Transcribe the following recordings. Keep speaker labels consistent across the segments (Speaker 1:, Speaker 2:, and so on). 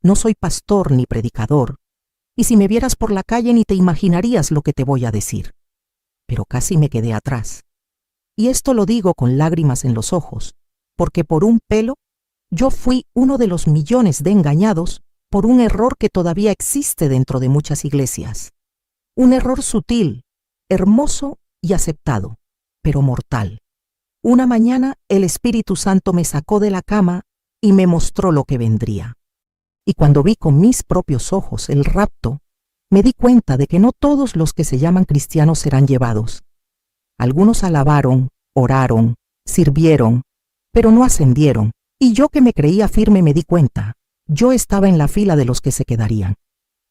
Speaker 1: no soy pastor ni predicador, y si me vieras por la calle ni te imaginarías lo que te voy a decir. Pero casi me quedé atrás. Y esto lo digo con lágrimas en los ojos, porque por un pelo yo fui uno de los millones de engañados por un error que todavía existe dentro de muchas iglesias. Un error sutil, hermoso y aceptado, pero mortal. Una mañana el Espíritu Santo me sacó de la cama y me mostró lo que vendría. Y cuando vi con mis propios ojos el rapto, me di cuenta de que no todos los que se llaman cristianos serán llevados. Algunos alabaron, oraron, sirvieron, pero no ascendieron, y yo que me creía firme me di cuenta. Yo estaba en la fila de los que se quedarían.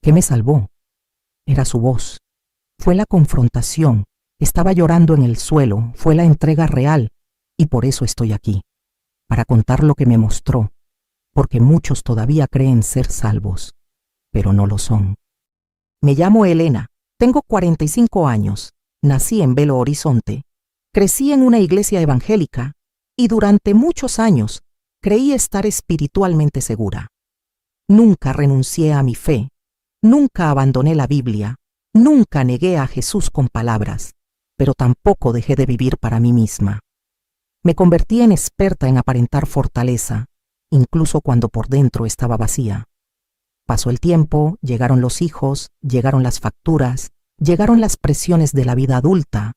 Speaker 1: ¿Qué me salvó? Era su voz. Fue la confrontación. Estaba llorando en el suelo. Fue la entrega real. Y por eso estoy aquí. Para contar lo que me mostró. Porque muchos todavía creen ser salvos. Pero no lo son. Me llamo Elena. Tengo 45 años. Nací en Belo Horizonte. Crecí en una iglesia evangélica. Y durante muchos años creí estar espiritualmente segura. Nunca renuncié a mi fe, nunca abandoné la Biblia, nunca negué a Jesús con palabras, pero tampoco dejé de vivir para mí misma. Me convertí en experta en aparentar fortaleza, incluso cuando por dentro estaba vacía. Pasó el tiempo, llegaron los hijos, llegaron las facturas, llegaron las presiones de la vida adulta.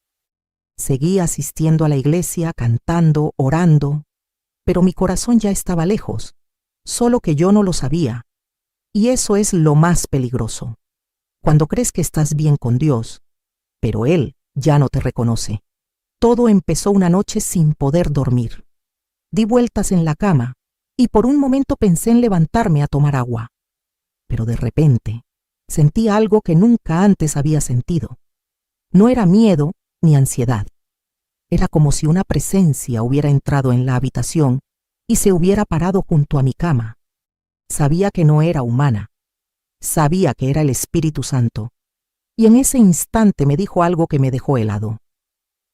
Speaker 1: Seguí asistiendo a la iglesia, cantando, orando, pero mi corazón ya estaba lejos. Solo que yo no lo sabía. Y eso es lo más peligroso. Cuando crees que estás bien con Dios, pero Él ya no te reconoce. Todo empezó una noche sin poder dormir. Di vueltas en la cama y por un momento pensé en levantarme a tomar agua. Pero de repente sentí algo que nunca antes había sentido. No era miedo ni ansiedad. Era como si una presencia hubiera entrado en la habitación y se hubiera parado junto a mi cama. Sabía que no era humana. Sabía que era el Espíritu Santo. Y en ese instante me dijo algo que me dejó helado.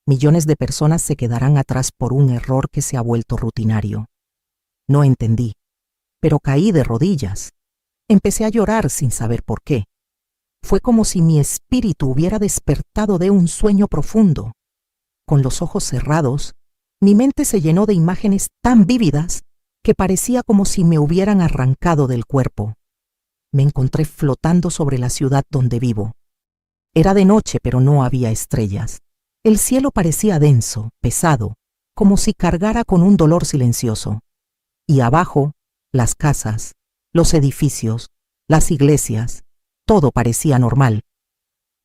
Speaker 1: Millones de personas se quedarán atrás por un error que se ha vuelto rutinario. No entendí, pero caí de rodillas. Empecé a llorar sin saber por qué. Fue como si mi espíritu hubiera despertado de un sueño profundo. Con los ojos cerrados, mi mente se llenó de imágenes tan vívidas que parecía como si me hubieran arrancado del cuerpo. Me encontré flotando sobre la ciudad donde vivo. Era de noche, pero no había estrellas. El cielo parecía denso, pesado, como si cargara con un dolor silencioso. Y abajo, las casas, los edificios, las iglesias, todo parecía normal.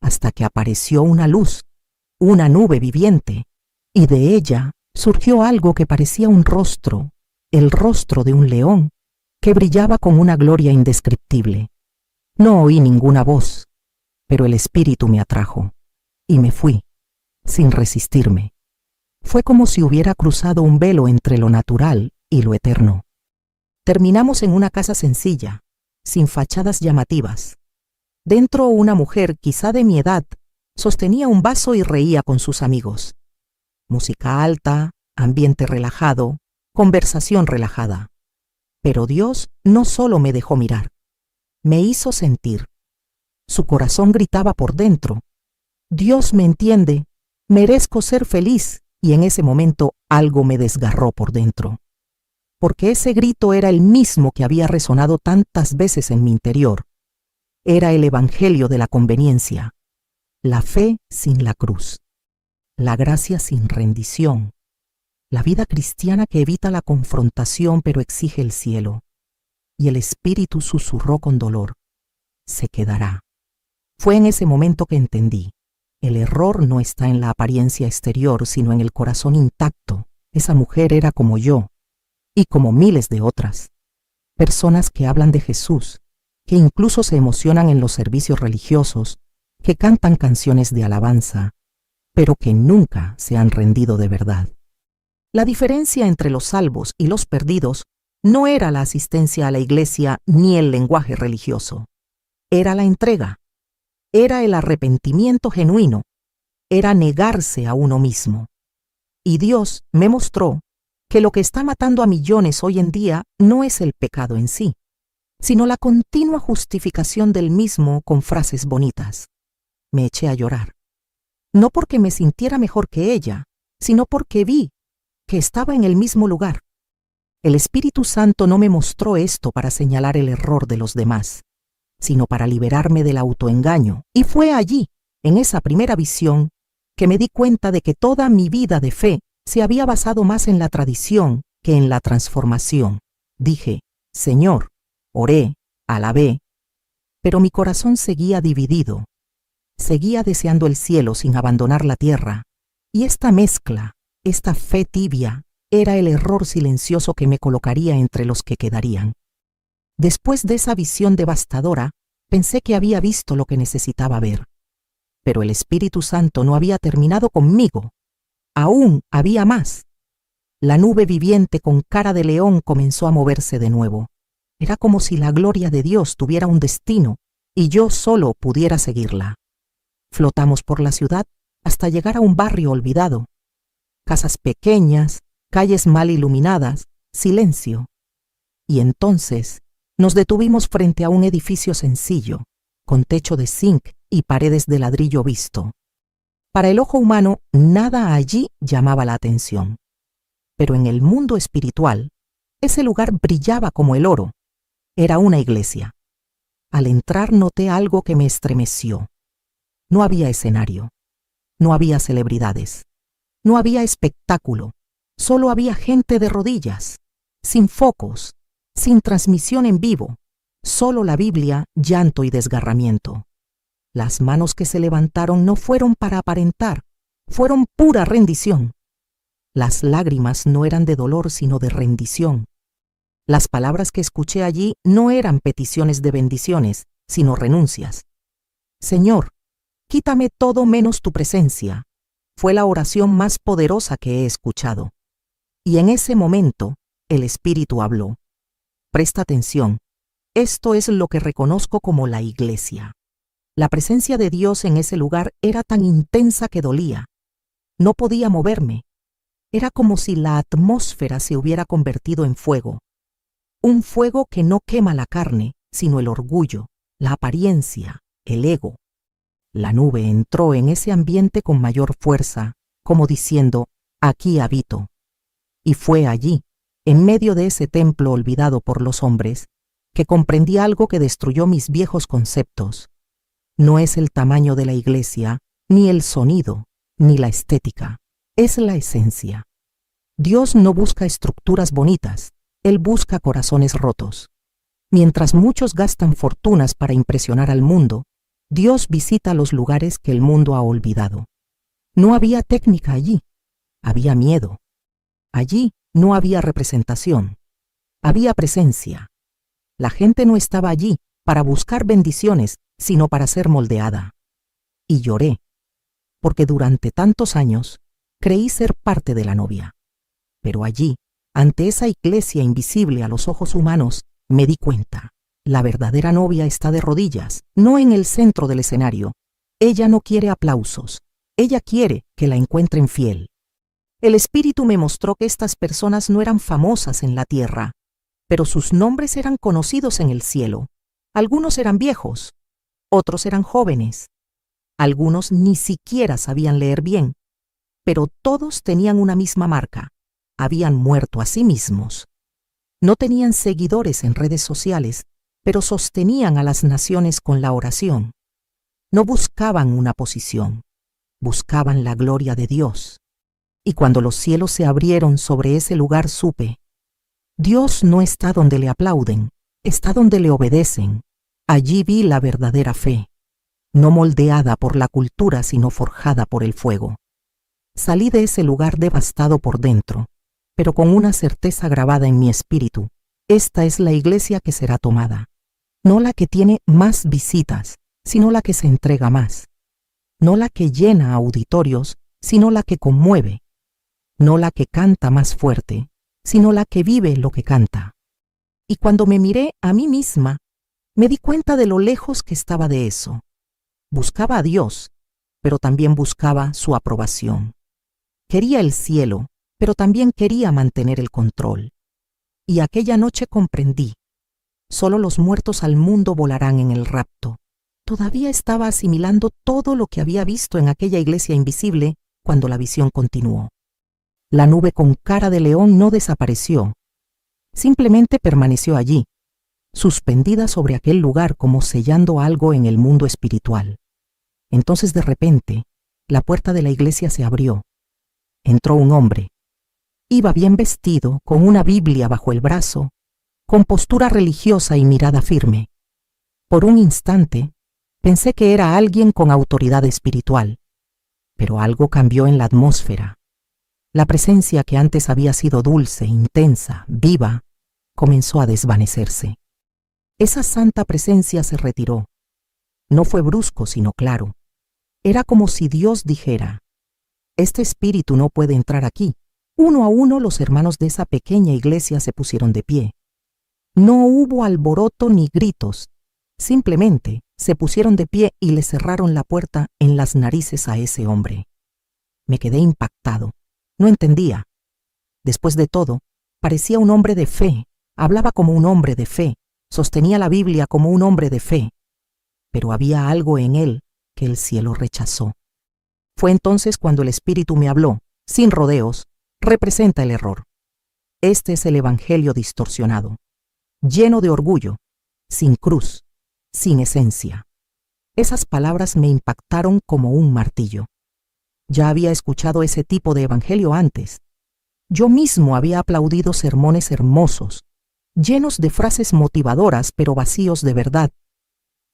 Speaker 1: Hasta que apareció una luz, una nube viviente, y de ella surgió algo que parecía un rostro, el rostro de un león, que brillaba con una gloria indescriptible. No oí ninguna voz, pero el espíritu me atrajo, y me fui, sin resistirme. Fue como si hubiera cruzado un velo entre lo natural y lo eterno. Terminamos en una casa sencilla, sin fachadas llamativas. Dentro una mujer, quizá de mi edad, sostenía un vaso y reía con sus amigos. Música alta, ambiente relajado, conversación relajada. Pero Dios no solo me dejó mirar, me hizo sentir. Su corazón gritaba por dentro: Dios me entiende, merezco ser feliz, y en ese momento algo me desgarró por dentro. Porque ese grito era el mismo que había resonado tantas veces en mi interior. Era el evangelio de la conveniencia, la fe sin la cruz, la gracia sin rendición, la vida cristiana que evita la confrontación pero exige el cielo. Y el espíritu susurró con dolor: se quedará. Fue en ese momento que entendí: el error no está en la apariencia exterior, sino en el corazón intacto. Esa mujer era como yo, y como miles de otras. Personas que hablan de Jesús, que incluso se emocionan en los servicios religiosos, que cantan canciones de alabanza, pero que nunca se han rendido de verdad. La diferencia entre los salvos y los perdidos no era la asistencia a la iglesia ni el lenguaje religioso. Era la entrega. Era el arrepentimiento genuino. Era negarse a uno mismo. Y Dios me mostró que lo que está matando a millones hoy en día no es el pecado en sí, sino la continua justificación del mismo con frases bonitas. Me eché a llorar. No porque me sintiera mejor que ella, sino porque vi que estaba en el mismo lugar. El Espíritu Santo no me mostró esto para señalar el error de los demás, sino para liberarme del autoengaño. Y fue allí, en esa primera visión, que me di cuenta de que toda mi vida de fe se había basado más en la tradición que en la transformación. Dije, Señor, oré, alabé, pero mi corazón seguía dividido. Seguía deseando el cielo sin abandonar la tierra, y esta mezcla, esta fe tibia, era el error silencioso que me colocaría entre los que quedarían. Después de esa visión devastadora, pensé que había visto lo que necesitaba ver. Pero el Espíritu Santo no había terminado conmigo. Aún había más. La nube viviente con cara de león comenzó a moverse de nuevo. Era como si la gloria de Dios tuviera un destino y yo solo pudiera seguirla. Flotamos por la ciudad hasta llegar a un barrio olvidado. Casas pequeñas, calles mal iluminadas, silencio. Y entonces nos detuvimos frente a un edificio sencillo, con techo de zinc y paredes de ladrillo visto. Para el ojo humano, nada allí llamaba la atención. Pero en el mundo espiritual, ese lugar brillaba como el oro. Era una iglesia. Al entrar noté algo que me estremeció. No había escenario. No había celebridades. No había espectáculo. Solo había gente de rodillas, sin focos, sin transmisión en vivo. Solo la Biblia, llanto y desgarramiento. Las manos que se levantaron no fueron para aparentar, fueron pura rendición. Las lágrimas no eran de dolor, sino de rendición. Las palabras que escuché allí no eran peticiones de bendiciones, sino renuncias. Señor, quítame todo menos tu presencia. Fue la oración más poderosa que he escuchado. Y en ese momento, el Espíritu habló. Presta atención. Esto es lo que reconozco como la iglesia. La presencia de Dios en ese lugar era tan intensa que dolía. No podía moverme. Era como si la atmósfera se hubiera convertido en fuego. Un fuego que no quema la carne, sino el orgullo, la apariencia, el ego. La nube entró en ese ambiente con mayor fuerza, como diciendo, aquí habito. Y fue allí, en medio de ese templo olvidado por los hombres, que comprendí algo que destruyó mis viejos conceptos. No es el tamaño de la iglesia, ni el sonido, ni la estética. Es la esencia. Dios no busca estructuras bonitas, Él busca corazones rotos. Mientras muchos gastan fortunas para impresionar al mundo, Dios visita los lugares que el mundo ha olvidado. No había técnica allí, había miedo. Allí no había representación, había presencia. La gente no estaba allí para buscar bendiciones, sino para ser moldeada. Y lloré, porque durante tantos años creí ser parte de la novia. Pero allí, ante esa iglesia invisible a los ojos humanos, me di cuenta. La verdadera novia está de rodillas, no en el centro del escenario. Ella no quiere aplausos. Ella quiere que la encuentren fiel. El Espíritu me mostró que estas personas no eran famosas en la tierra, pero sus nombres eran conocidos en el cielo. Algunos eran viejos, otros eran jóvenes. Algunos ni siquiera sabían leer bien, pero todos tenían una misma marca. Habían muerto a sí mismos. No tenían seguidores en redes sociales, pero sostenían a las naciones con la oración. No buscaban una posición, buscaban la gloria de Dios. Y cuando los cielos se abrieron sobre ese lugar supe, Dios no está donde le aplauden, está donde le obedecen. Allí vi la verdadera fe, no moldeada por la cultura, sino forjada por el fuego. Salí de ese lugar devastado por dentro, pero con una certeza grabada en mi espíritu. Esta es la iglesia que será tomada. No la que tiene más visitas, sino la que se entrega más. No la que llena auditorios, sino la que conmueve. No la que canta más fuerte, sino la que vive lo que canta. Y cuando me miré a mí misma, me di cuenta de lo lejos que estaba de eso. Buscaba a Dios, pero también buscaba su aprobación. Quería el cielo, pero también quería mantener el control. Y aquella noche comprendí. Solo los muertos al mundo volarán en el rapto. Todavía estaba asimilando todo lo que había visto en aquella iglesia invisible cuando la visión continuó. La nube con cara de león no desapareció. Simplemente permaneció allí, suspendida sobre aquel lugar como sellando algo en el mundo espiritual. Entonces de repente, la puerta de la iglesia se abrió. Entró un hombre. Iba bien vestido, con una Biblia bajo el brazo, con postura religiosa y mirada firme. Por un instante, pensé que era alguien con autoridad espiritual, pero algo cambió en la atmósfera. La presencia que antes había sido dulce, intensa, viva, comenzó a desvanecerse. Esa santa presencia se retiró. No fue brusco, sino claro. Era como si Dios dijera: este espíritu no puede entrar aquí. Uno a uno los hermanos de esa pequeña iglesia se pusieron de pie. No hubo alboroto ni gritos. Simplemente se pusieron de pie y le cerraron la puerta en las narices a ese hombre. Me quedé impactado. No entendía. Después de todo, parecía un hombre de fe, hablaba como un hombre de fe, sostenía la Biblia como un hombre de fe. Pero había algo en él que el cielo rechazó. Fue entonces cuando el Espíritu me habló, sin rodeos: representa el error. Este es el evangelio distorsionado, lleno de orgullo, sin cruz, sin esencia. Esas palabras me impactaron como un martillo. Ya había escuchado ese tipo de evangelio antes. Yo mismo había aplaudido sermones hermosos, llenos de frases motivadoras pero vacíos de verdad.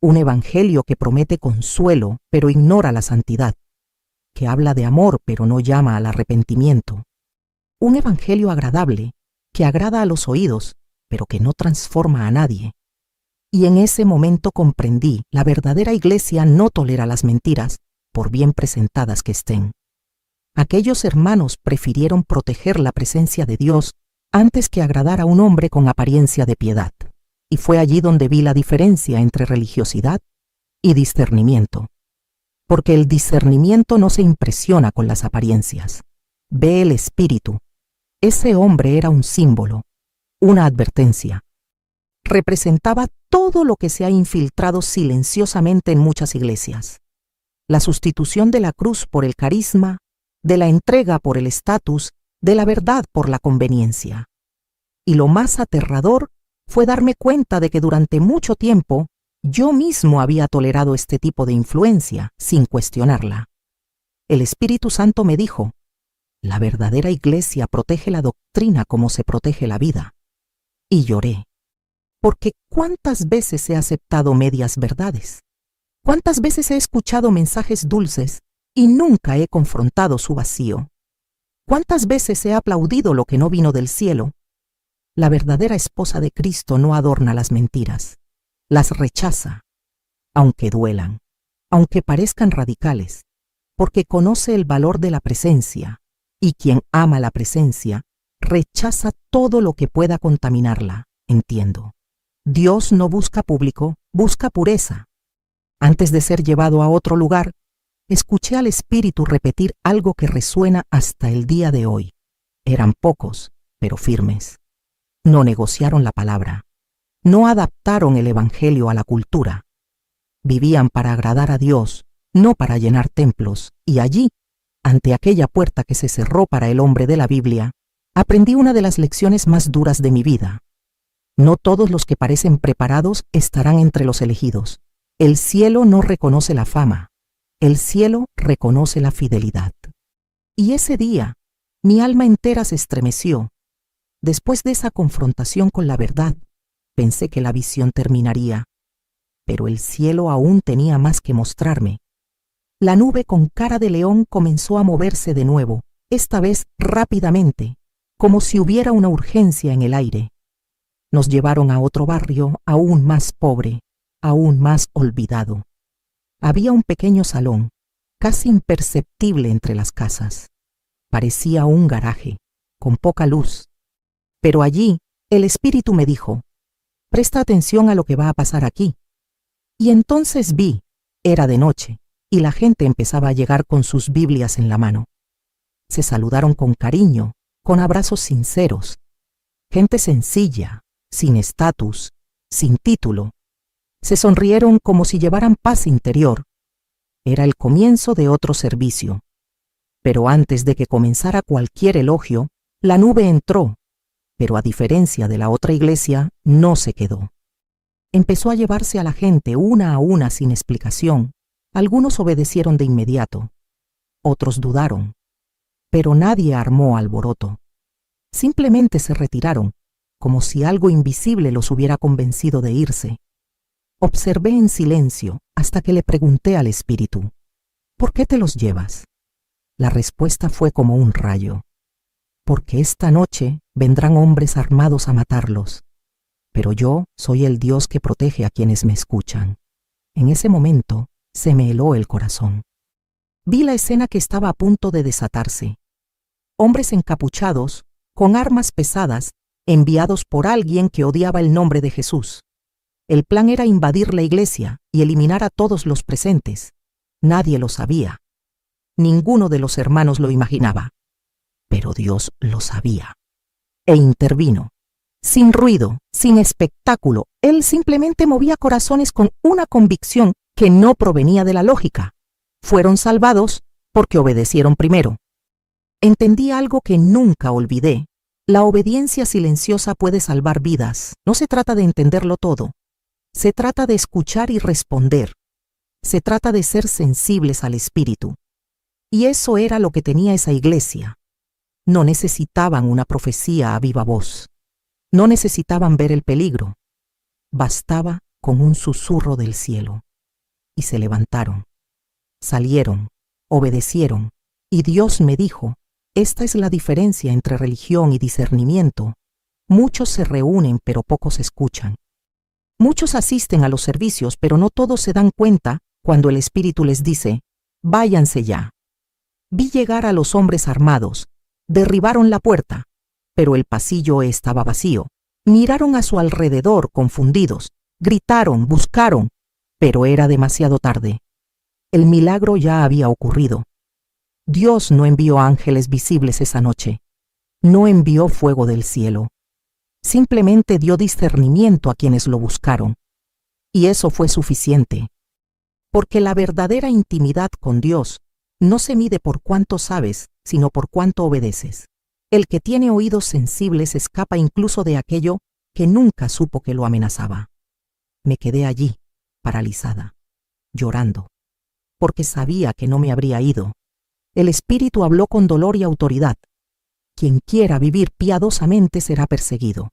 Speaker 1: Un evangelio que promete consuelo pero ignora la santidad, que habla de amor pero no llama al arrepentimiento. Un evangelio agradable que agrada a los oídos pero que no transforma a nadie. Y en ese momento comprendí: la verdadera iglesia no tolera las mentiras, por bien presentadas que estén. Aquellos hermanos prefirieron proteger la presencia de Dios antes que agradar a un hombre con apariencia de piedad. Y fue allí donde vi la diferencia entre religiosidad y discernimiento. Porque el discernimiento no se impresiona con las apariencias. Ve el espíritu. Ese hombre era un símbolo, una advertencia. Representaba todo lo que se ha infiltrado silenciosamente en muchas iglesias. La sustitución de la cruz por el carisma, de la entrega por el estatus, de la verdad por la conveniencia. Y lo más aterrador fue darme cuenta de que durante mucho tiempo yo mismo había tolerado este tipo de influencia sin cuestionarla. El Espíritu Santo me dijo: la verdadera iglesia protege la doctrina como se protege la vida. Y lloré. Porque ¿cuántas veces he aceptado medias verdades? ¿Cuántas veces he escuchado mensajes dulces y nunca he confrontado su vacío? ¿Cuántas veces he aplaudido lo que no vino del cielo? La verdadera esposa de Cristo no adorna las mentiras, las rechaza, aunque duelan, aunque parezcan radicales, porque conoce el valor de la presencia, y quien ama la presencia rechaza todo lo que pueda contaminarla. Entiendo. Dios no busca público, busca pureza. Antes de ser llevado a otro lugar, escuché al Espíritu repetir algo que resuena hasta el día de hoy. Eran pocos, pero firmes. No negociaron la palabra. No adaptaron el evangelio a la cultura. Vivían para agradar a Dios, no para llenar templos, y allí, ante aquella puerta que se cerró para el hombre de la Biblia, aprendí una de las lecciones más duras de mi vida. No todos los que parecen preparados estarán entre los elegidos. El cielo no reconoce la fama. El cielo reconoce la fidelidad. Y ese día, mi alma entera se estremeció. Después de esa confrontación con la verdad, pensé que la visión terminaría. Pero el cielo aún tenía más que mostrarme. La nube con cara de león comenzó a moverse de nuevo, esta vez rápidamente, como si hubiera una urgencia en el aire. Nos llevaron a otro barrio aún más pobre, aún más olvidado. Había un pequeño salón, casi imperceptible entre las casas. Parecía un garaje, con poca luz. Pero allí, el Espíritu me dijo: presta atención a lo que va a pasar aquí. Y entonces vi, era de noche, y la gente empezaba a llegar con sus Biblias en la mano. Se saludaron con cariño, con abrazos sinceros. Gente sencilla, sin estatus, sin título. Se sonrieron como si llevaran paz interior. Era el comienzo de otro servicio. Pero antes de que comenzara cualquier elogio, la nube entró, pero a diferencia de la otra iglesia, no se quedó. Empezó a llevarse a la gente una a una sin explicación. Algunos obedecieron de inmediato, otros dudaron, pero nadie armó alboroto. Simplemente se retiraron, como si algo invisible los hubiera convencido de irse. Observé en silencio hasta que le pregunté al espíritu, ¿por qué te los llevas? La respuesta fue como un rayo. Porque esta noche vendrán hombres armados a matarlos. Pero yo soy el Dios que protege a quienes me escuchan. En ese momento se me heló el corazón. Vi la escena que estaba a punto de desatarse. Hombres encapuchados, con armas pesadas, enviados por alguien que odiaba el nombre de Jesús. El plan era invadir la iglesia y eliminar a todos los presentes. Nadie lo sabía. Ninguno de los hermanos lo imaginaba. Pero Dios lo sabía. E intervino. Sin ruido, sin espectáculo, Él simplemente movía corazones con una convicción que no provenía de la lógica. Fueron salvados porque obedecieron primero. Entendí algo que nunca olvidé. La obediencia silenciosa puede salvar vidas. No se trata de entenderlo todo. Se trata de escuchar y responder. Se trata de ser sensibles al Espíritu. Y eso era lo que tenía esa iglesia. No necesitaban una profecía a viva voz. No necesitaban ver el peligro. Bastaba con un susurro del cielo. Y se levantaron. Salieron, obedecieron, y Dios me dijo, esta es la diferencia entre religión y discernimiento. Muchos se reúnen, pero pocos escuchan. Muchos asisten a los servicios, pero no todos se dan cuenta cuando el Espíritu les dice, váyanse ya. Vi llegar a los hombres armados, derribaron la puerta, pero el pasillo estaba vacío. Miraron a su alrededor confundidos, gritaron, buscaron, pero era demasiado tarde. El milagro ya había ocurrido. Dios no envió ángeles visibles esa noche. No envió fuego del cielo. Simplemente dio discernimiento a quienes lo buscaron. Y eso fue suficiente. Porque la verdadera intimidad con Dios no se mide por cuánto sabes, sino por cuánto obedeces. El que tiene oídos sensibles escapa incluso de aquello que nunca supo que lo amenazaba. Me quedé allí, paralizada, llorando, porque sabía que no me habría ido. El Espíritu habló con dolor y autoridad. Quien quiera vivir piadosamente será perseguido.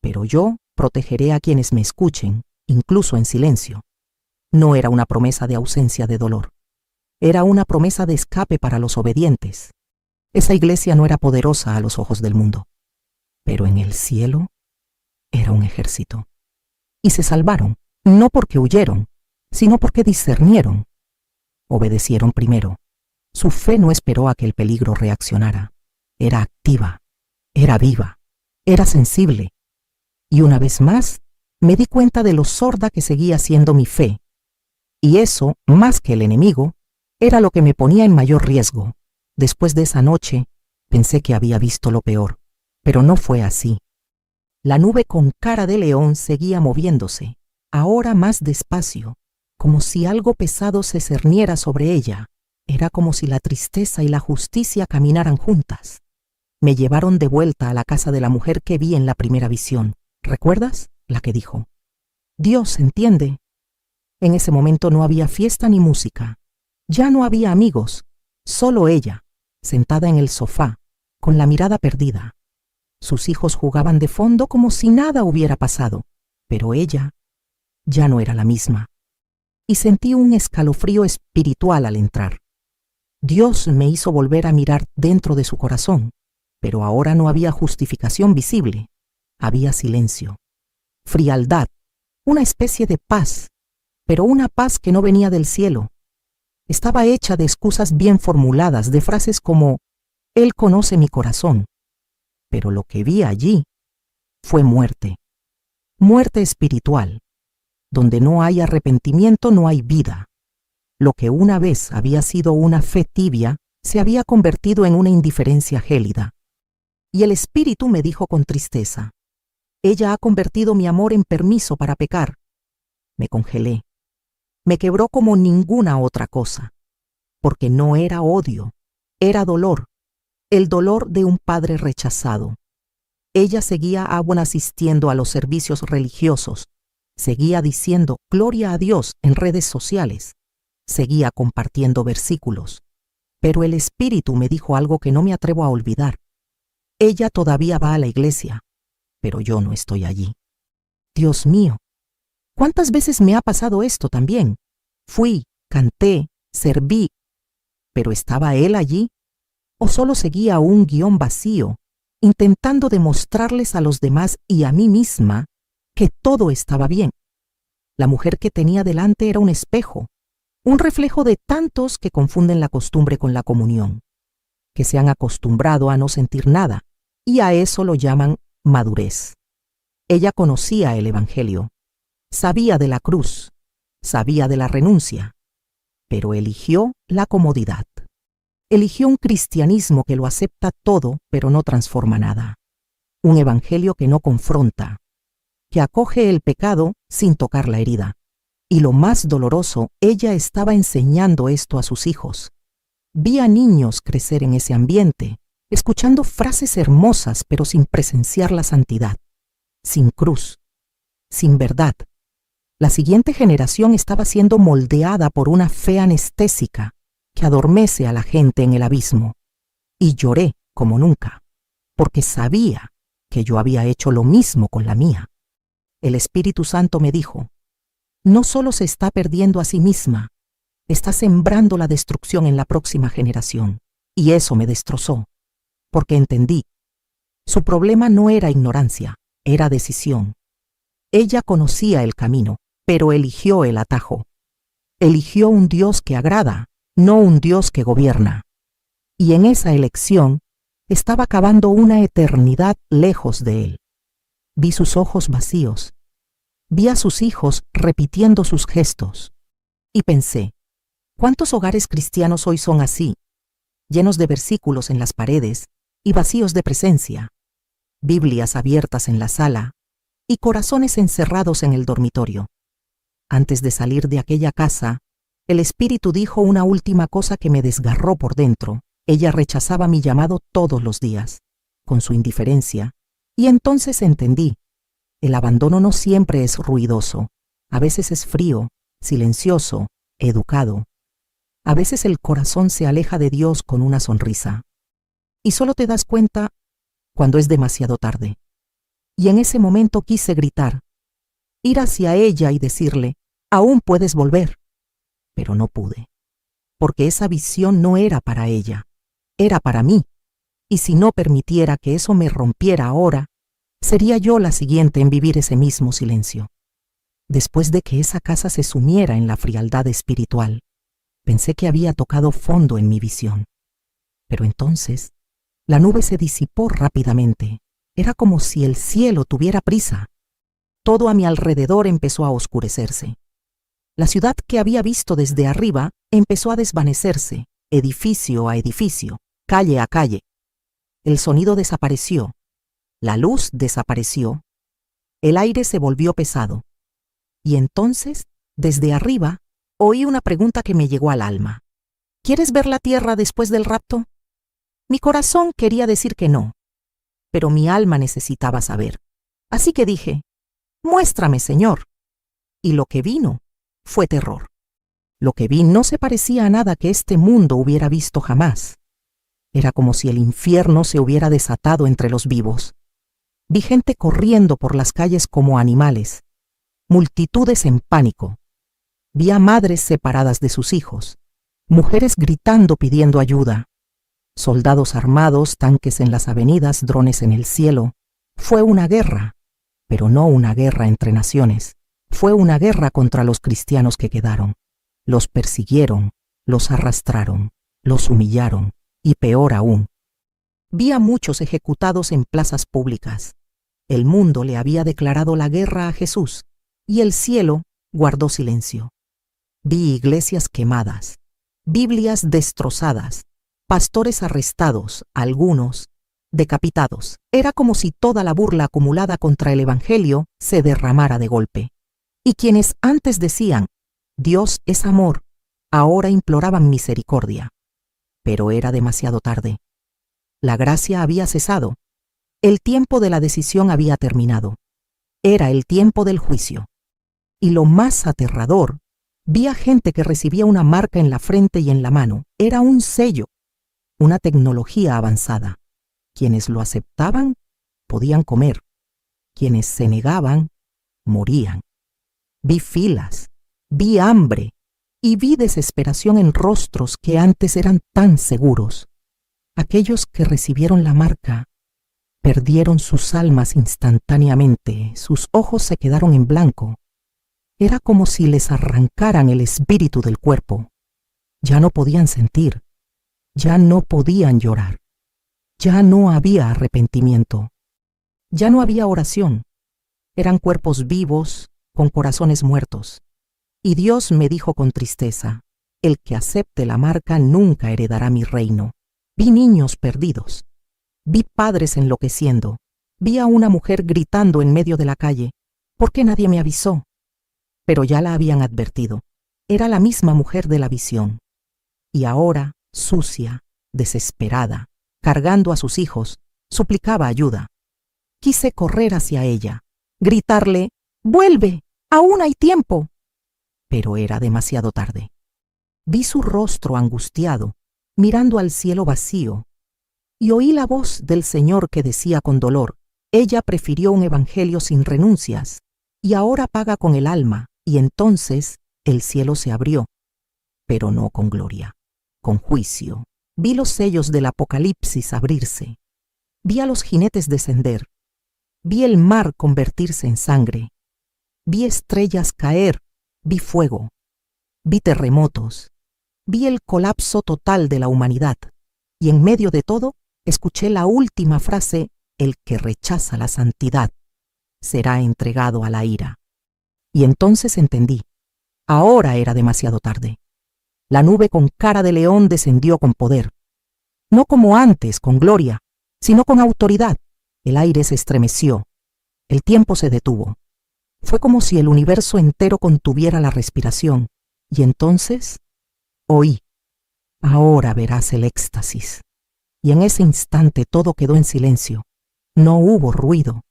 Speaker 1: Pero yo protegeré a quienes me escuchen, incluso en silencio. No era una promesa de ausencia de dolor. Era una promesa de escape para los obedientes. Esa iglesia no era poderosa a los ojos del mundo. Pero en el cielo era un ejército. Y se salvaron, no porque huyeron, sino porque discernieron. Obedecieron primero. Su fe no esperó a que el peligro reaccionara. Era activa, era viva, era sensible. Y una vez más, me di cuenta de lo sorda que seguía siendo mi fe. Y eso, más que el enemigo, era lo que me ponía en mayor riesgo. Después de esa noche, pensé que había visto lo peor, pero no fue así. La nube con cara de león seguía moviéndose, ahora más despacio, como si algo pesado se cerniera sobre ella. Era como si la tristeza y la justicia caminaran juntas. Me llevaron de vuelta a la casa de la mujer que vi en la primera visión. ¿Recuerdas? La que dijo, Dios entiende. En ese momento no había fiesta ni música. Ya no había amigos, solo ella, sentada en el sofá, con la mirada perdida. Sus hijos jugaban de fondo como si nada hubiera pasado, pero ella ya no era la misma. Y sentí un escalofrío espiritual al entrar. Dios me hizo volver a mirar dentro de su corazón, pero ahora no había justificación visible. Había silencio, frialdad, una especie de paz, pero una paz que no venía del cielo. Estaba hecha de excusas bien formuladas, de frases como, Él conoce mi corazón. Pero lo que vi allí fue muerte. Muerte espiritual. Donde no hay arrepentimiento no hay vida. Lo que una vez había sido una fe tibia se había convertido en una indiferencia gélida. Y el Espíritu me dijo con tristeza, Ella ha convertido mi amor en permiso para pecar. Me congelé. Me quebró como ninguna otra cosa, porque no era odio, era dolor, el dolor de un padre rechazado. Ella seguía aún asistiendo a los servicios religiosos, seguía diciendo gloria a Dios en redes sociales, seguía compartiendo versículos, pero el Espíritu me dijo algo que no me atrevo a olvidar. Ella todavía va a la iglesia, pero yo no estoy allí. Dios mío, ¿cuántas veces me ha pasado esto también? Fui, canté, serví, pero ¿estaba él allí? ¿O solo seguía un guión vacío, intentando demostrarles a los demás y a mí misma que todo estaba bien? La mujer que tenía delante era un espejo, un reflejo de tantos que confunden la costumbre con la comunión, que se han acostumbrado a no sentir nada, y a eso lo llaman madurez. Ella conocía el Evangelio, sabía de la cruz, sabía de la renuncia, pero eligió la comodidad. Eligió un cristianismo que lo acepta todo, pero no transforma nada. Un evangelio que no confronta, que acoge el pecado sin tocar la herida. Y lo más doloroso, ella estaba enseñando esto a sus hijos. Vi a niños crecer en ese ambiente, escuchando frases hermosas, pero sin presenciar la santidad, sin cruz, sin verdad. La siguiente generación estaba siendo moldeada por una fe anestésica que adormece a la gente en el abismo. Y lloré como nunca, porque sabía que yo había hecho lo mismo con la mía. El Espíritu Santo me dijo, no solo se está perdiendo a sí misma, está sembrando la destrucción en la próxima generación. Y eso me destrozó, porque entendí. Su problema no era ignorancia, era decisión. Ella conocía el camino, pero eligió el atajo. Eligió un Dios que agrada, no un Dios que gobierna. Y en esa elección estaba acabando una eternidad lejos de él. Vi sus ojos vacíos. Vi a sus hijos repitiendo sus gestos. Y pensé, ¿cuántos hogares cristianos hoy son así, llenos de versículos en las paredes y vacíos de presencia, Biblias abiertas en la sala y corazones encerrados en el dormitorio? Antes de salir de aquella casa, el Espíritu dijo una última cosa que me desgarró por dentro. Ella rechazaba mi llamado todos los días, con su indiferencia, y entonces entendí. El abandono no siempre es ruidoso, a veces es frío, silencioso, educado. A veces el corazón se aleja de Dios con una sonrisa. Y solo te das cuenta cuando es demasiado tarde. Y en ese momento quise gritar, ir hacia ella y decirle, aún puedes volver. Pero no pude, porque esa visión no era para ella, era para mí. Y si no permitiera que eso me rompiera ahora, sería yo la siguiente en vivir ese mismo silencio. Después de que esa casa se sumiera en la frialdad espiritual, pensé que había tocado fondo en mi visión. Pero entonces, la nube se disipó rápidamente. Era como si el cielo tuviera prisa. Todo a mi alrededor empezó a oscurecerse. La ciudad que había visto desde arriba empezó a desvanecerse, edificio a edificio, calle a calle. El sonido desapareció, la luz desapareció, el aire se volvió pesado. Y entonces, desde arriba, oí una pregunta que me llegó al alma. ¿Quieres ver la tierra después del rapto? Mi corazón quería decir que no, pero mi alma necesitaba saber. Así que dije, muéstrame, Señor. Y lo que vino fue terror. Lo que vi no se parecía a nada que este mundo hubiera visto jamás. Era como si el infierno se hubiera desatado entre los vivos. Vi gente corriendo por las calles como animales, multitudes en pánico. Vi a madres separadas de sus hijos, mujeres gritando pidiendo ayuda, soldados armados, tanques en las avenidas, drones en el cielo. Fue una guerra, pero no una guerra entre naciones. Fue una guerra contra los cristianos que quedaron. Los persiguieron, los arrastraron, los humillaron, y peor aún. Vi a muchos ejecutados en plazas públicas. El mundo le había declarado la guerra a Jesús, y el cielo guardó silencio. Vi iglesias quemadas, Biblias destrozadas, pastores arrestados, algunos, decapitados. Era como si toda la burla acumulada contra el Evangelio se derramara de golpe. Y quienes antes decían, Dios es amor, ahora imploraban misericordia. Pero era demasiado tarde. La gracia había cesado. El tiempo de la decisión había terminado. Era el tiempo del juicio. Y lo más aterrador, vi a gente que recibía una marca en la frente y en la mano. Era un sello, una tecnología avanzada. Quienes lo aceptaban, podían comer. Quienes se negaban, morían. Vi filas, vi hambre y vi desesperación en rostros que antes eran tan seguros. Aquellos que recibieron la marca perdieron sus almas instantáneamente, sus ojos se quedaron en blanco. Era como si les arrancaran el espíritu del cuerpo. Ya no podían sentir, ya no podían llorar, ya no había arrepentimiento, ya no había oración. Eran cuerpos vivos con corazones muertos. Y Dios me dijo con tristeza, el que acepte la marca nunca heredará mi reino. Vi niños perdidos, vi padres enloqueciendo, vi a una mujer gritando en medio de la calle. ¿Por qué nadie me avisó? Pero ya la habían advertido. Era la misma mujer de la visión. Y ahora, sucia, desesperada, cargando a sus hijos, suplicaba ayuda. Quise correr hacia ella, gritarle, ¡vuelve! ¡Aún hay tiempo! Pero era demasiado tarde. Vi su rostro angustiado, mirando al cielo vacío, y oí la voz del Señor que decía con dolor, ella prefirió un evangelio sin renuncias, y ahora paga con el alma, y entonces el cielo se abrió, pero no con gloria, con juicio. Vi los sellos del Apocalipsis abrirse, vi a los jinetes descender, vi el mar convertirse en sangre, vi estrellas caer, vi fuego, vi terremotos, vi el colapso total de la humanidad, y en medio de todo escuché la última frase, el que rechaza la santidad será entregado a la ira. Y entonces entendí, ahora era demasiado tarde. La nube con cara de león descendió con poder, no como antes, con gloria, sino con autoridad. El aire se estremeció, el tiempo se detuvo. Fue como si el universo entero contuviera la respiración, y entonces oí, ahora verás el éxtasis. Y en ese instante todo quedó en silencio. No hubo ruido,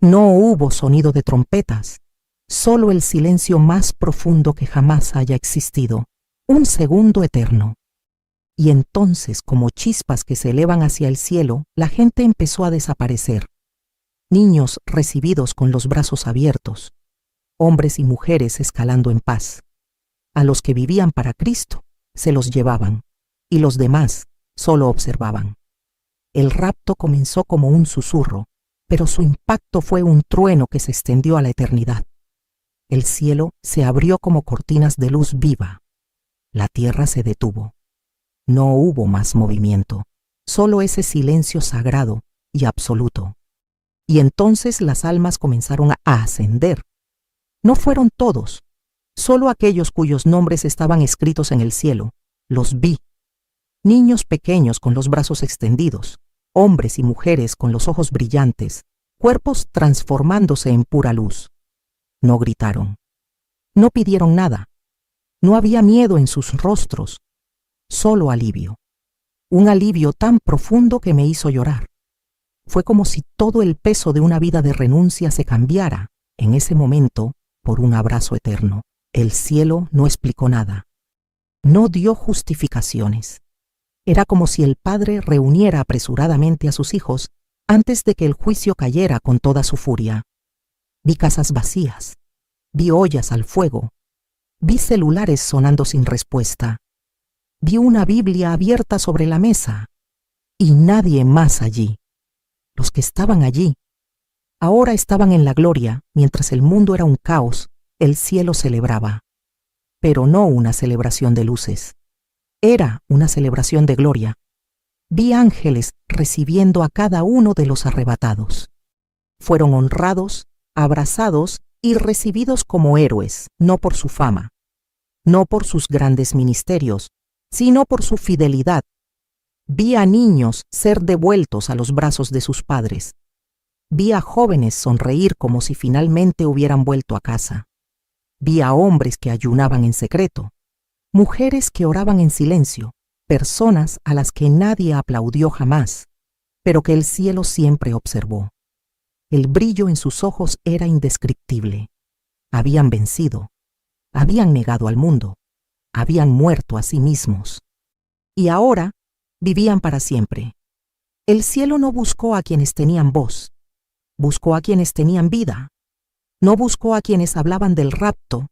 Speaker 1: no hubo sonido de trompetas, solo el silencio más profundo que jamás haya existido, un segundo eterno. Y entonces, como chispas que se elevan hacia el cielo, la gente empezó a desaparecer. Niños recibidos con los brazos abiertos, hombres y mujeres escalando en paz. A los que vivían para Cristo se los llevaban, y los demás solo observaban. El rapto comenzó como un susurro, pero su impacto fue un trueno que se extendió a la eternidad. El cielo se abrió como cortinas de luz viva. La tierra se detuvo. No hubo más movimiento, solo ese silencio sagrado y absoluto. Y entonces las almas comenzaron a ascender. No fueron todos, solo aquellos cuyos nombres estaban escritos en el cielo. Los vi. Niños pequeños con los brazos extendidos, hombres y mujeres con los ojos brillantes, cuerpos transformándose en pura luz. No gritaron, no pidieron nada, no había miedo en sus rostros, solo alivio. Un alivio tan profundo que me hizo llorar. Fue como si todo el peso de una vida de renuncia se cambiara, en ese momento, por un abrazo eterno. El cielo no explicó nada. No dio justificaciones. Era como si el Padre reuniera apresuradamente a sus hijos antes de que el juicio cayera con toda su furia. Vi casas vacías, vi ollas al fuego, vi celulares sonando sin respuesta, vi una Biblia abierta sobre la mesa y nadie más allí. Los que estaban allí ahora estaban en la gloria, mientras el mundo era un caos, el cielo celebraba. Pero no una celebración de luces. Era una celebración de gloria. Vi ángeles recibiendo a cada uno de los arrebatados. Fueron honrados, abrazados y recibidos como héroes, no por su fama, no por sus grandes ministerios, sino por su fidelidad. Vi a niños ser devueltos a los brazos de sus padres. Vi a jóvenes sonreír como si finalmente hubieran vuelto a casa. Vi a hombres que ayunaban en secreto, mujeres que oraban en silencio, personas a las que nadie aplaudió jamás, pero que el cielo siempre observó. El brillo en sus ojos era indescriptible. Habían vencido, habían negado al mundo, habían muerto a sí mismos. Y ahora vivían para siempre. El cielo no buscó a quienes tenían voz, buscó a quienes tenían vida. No buscó a quienes hablaban del rapto,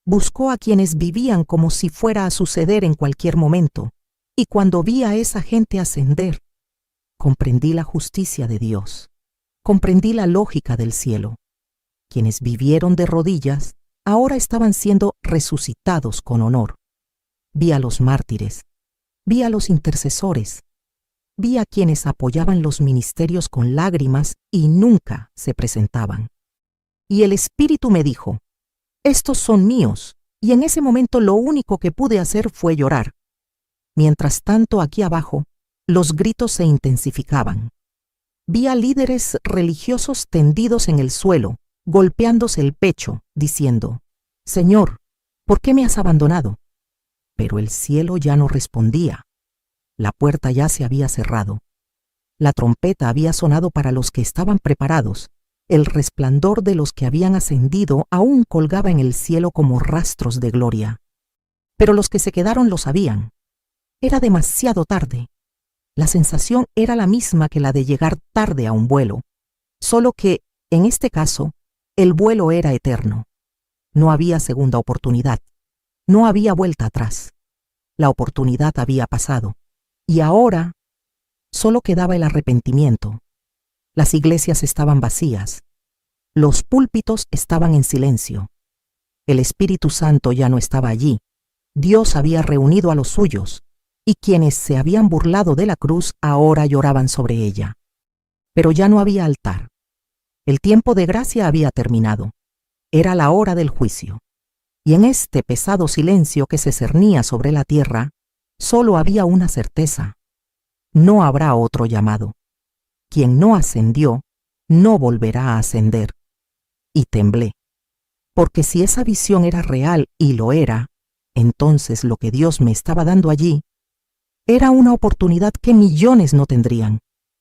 Speaker 1: buscó a quienes vivían como si fuera a suceder en cualquier momento. Y cuando vi a esa gente ascender, comprendí la justicia de Dios, comprendí la lógica del cielo. Quienes vivieron de rodillas ahora estaban siendo resucitados con honor. Vi a los mártires, vi a los intercesores, vi a quienes apoyaban los ministerios con lágrimas y nunca se presentaban. Y el Espíritu me dijo, estos son míos, y en ese momento lo único que pude hacer fue llorar. Mientras tanto, aquí abajo, los gritos se intensificaban. Vi a líderes religiosos tendidos en el suelo, golpeándose el pecho, diciendo, Señor, ¿por qué me has abandonado? Pero el cielo ya no respondía. La puerta ya se había cerrado. La trompeta había sonado para los que estaban preparados. El resplandor de los que habían ascendido aún colgaba en el cielo como rastros de gloria. Pero los que se quedaron lo sabían. Era demasiado tarde. La sensación era la misma que la de llegar tarde a un vuelo, solo que, en este caso, el vuelo era eterno. No había segunda oportunidad. No había vuelta atrás. La oportunidad había pasado. Y ahora solo quedaba el arrepentimiento. Las iglesias estaban vacías. Los púlpitos estaban en silencio. El Espíritu Santo ya no estaba allí. Dios había reunido a los suyos, y quienes se habían burlado de la cruz ahora lloraban sobre ella. Pero ya no había altar. El tiempo de gracia había terminado. Era la hora del juicio. Y en este pesado silencio que se cernía sobre la tierra, solo había una certeza. No habrá otro llamado. Quien no ascendió, no volverá a ascender. Y temblé. Porque si esa visión era real, y lo era, entonces lo que Dios me estaba dando allí era una oportunidad que millones no tendrían.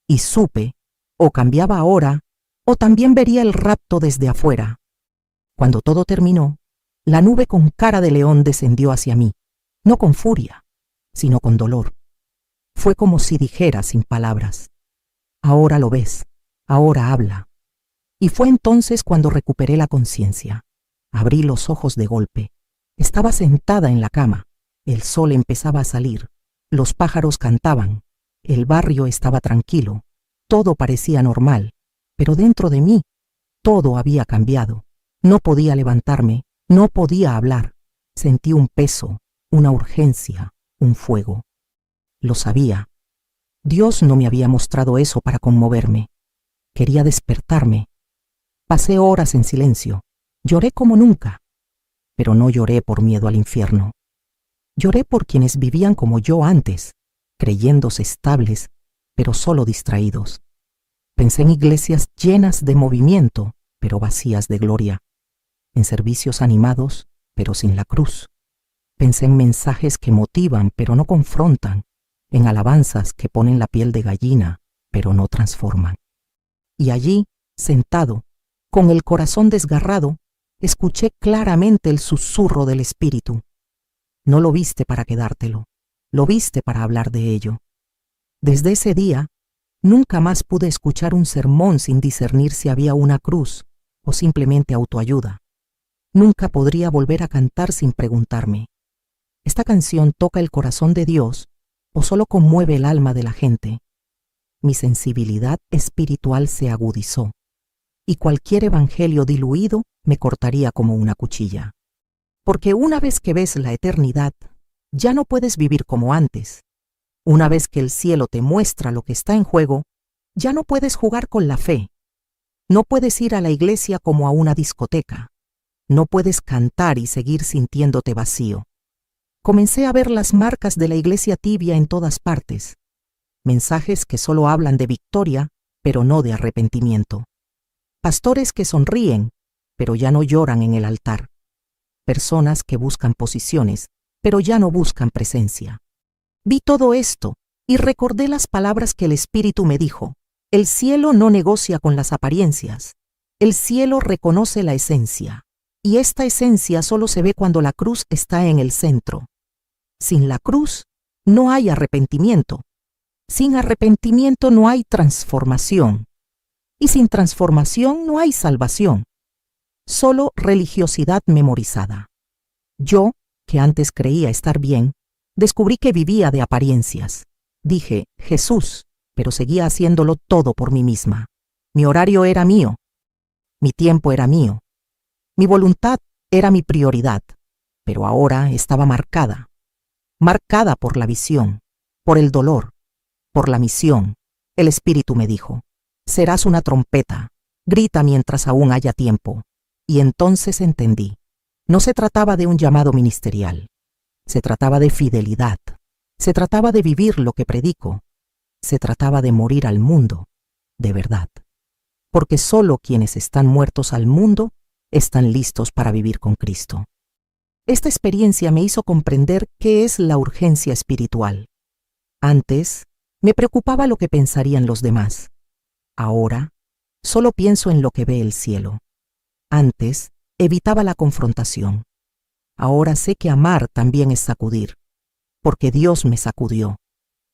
Speaker 1: Y supe, o cambiaba ahora, o también vería el rapto desde afuera. Cuando todo terminó, la nube con cara de león descendió hacia mí, no con furia, sino con dolor. Fue como si dijera sin palabras, ahora lo ves, ahora habla. Y fue entonces cuando recuperé la conciencia. Abrí los ojos de golpe. Estaba sentada en la cama. El sol empezaba a salir. Los pájaros cantaban. El barrio estaba tranquilo. Todo parecía normal. Pero dentro de mí, todo había cambiado. No podía levantarme, no podía hablar. Sentí un peso, una urgencia, un fuego. Lo sabía. Dios no me había mostrado eso para conmoverme. Quería despertarme. Pasé horas en silencio. Lloré como nunca. Pero no lloré por miedo al infierno. Lloré por quienes vivían como yo antes, creyéndose estables, pero solo distraídos. Pensé en iglesias llenas de movimiento, pero vacías de gloria. En servicios animados, pero sin la cruz. Pensé en mensajes que motivan, pero no confrontan. En alabanzas que ponen la piel de gallina, pero no transforman. Y allí, sentado, con el corazón desgarrado, escuché claramente el susurro del Espíritu. No lo viste para quedártelo, lo viste para hablar de ello. Desde ese día, nunca más pude escuchar un sermón sin discernir si había una cruz o simplemente autoayuda. Nunca podría volver a cantar sin preguntarme, ¿esta canción toca el corazón de Dios o solo conmueve el alma de la gente? Mi sensibilidad espiritual se agudizó, y cualquier evangelio diluido me cortaría como una cuchilla. Porque una vez que ves la eternidad, ya no puedes vivir como antes. Una vez que el cielo te muestra lo que está en juego, ya no puedes jugar con la fe. No puedes ir a la iglesia como a una discoteca. No puedes cantar y seguir sintiéndote vacío. Comencé a ver las marcas de la iglesia tibia en todas partes. mensajes que solo hablan de victoria, pero no de arrepentimiento. Pastores que sonríen, pero ya no lloran en el altar. Personas que buscan posiciones, pero ya no buscan presencia. Vi todo esto y recordé las palabras que el Espíritu me dijo. El cielo no negocia con las apariencias. El cielo reconoce la esencia. Y esta esencia solo se ve cuando la cruz está en el centro. Sin la cruz no hay arrepentimiento. Sin arrepentimiento no hay transformación. Y sin transformación no hay salvación. Solo religiosidad memorizada. Yo, que antes creía estar bien, descubrí que vivía de apariencias. Dije, Jesús, pero seguía haciéndolo todo por mí misma. Mi horario era mío. Mi tiempo era mío. Mi voluntad era mi prioridad. Pero ahora estaba marcada. Marcada por la visión, por el dolor, por la misión. El Espíritu me dijo, serás una trompeta. Grita mientras aún haya tiempo. Y entonces entendí. No se trataba de un llamado ministerial. Se trataba de fidelidad. Se trataba de vivir lo que predico. Se trataba de morir al mundo, de verdad. Porque solo quienes están muertos al mundo están listos para vivir con Cristo. Esta experiencia me hizo comprender qué es la urgencia espiritual. Antes, me preocupaba lo que pensarían los demás. Ahora, solo pienso en lo que ve el cielo. Antes, evitaba la confrontación. Ahora sé que amar también es sacudir, porque Dios me sacudió.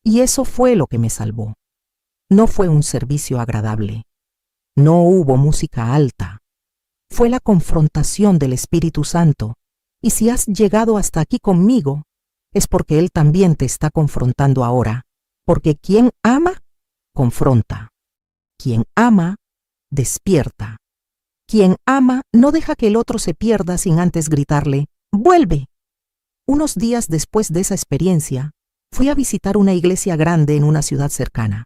Speaker 1: Y eso fue lo que me salvó. No fue un servicio agradable. No hubo música alta. Fue la confrontación del Espíritu Santo. Y si has llegado hasta aquí conmigo, es porque Él también te está confrontando ahora. Porque quien ama, confronta. Quien ama, despierta. Quien ama no deja que el otro se pierda sin antes gritarle, ¡vuelve! Unos días después de esa experiencia, fui a visitar una iglesia grande en una ciudad cercana.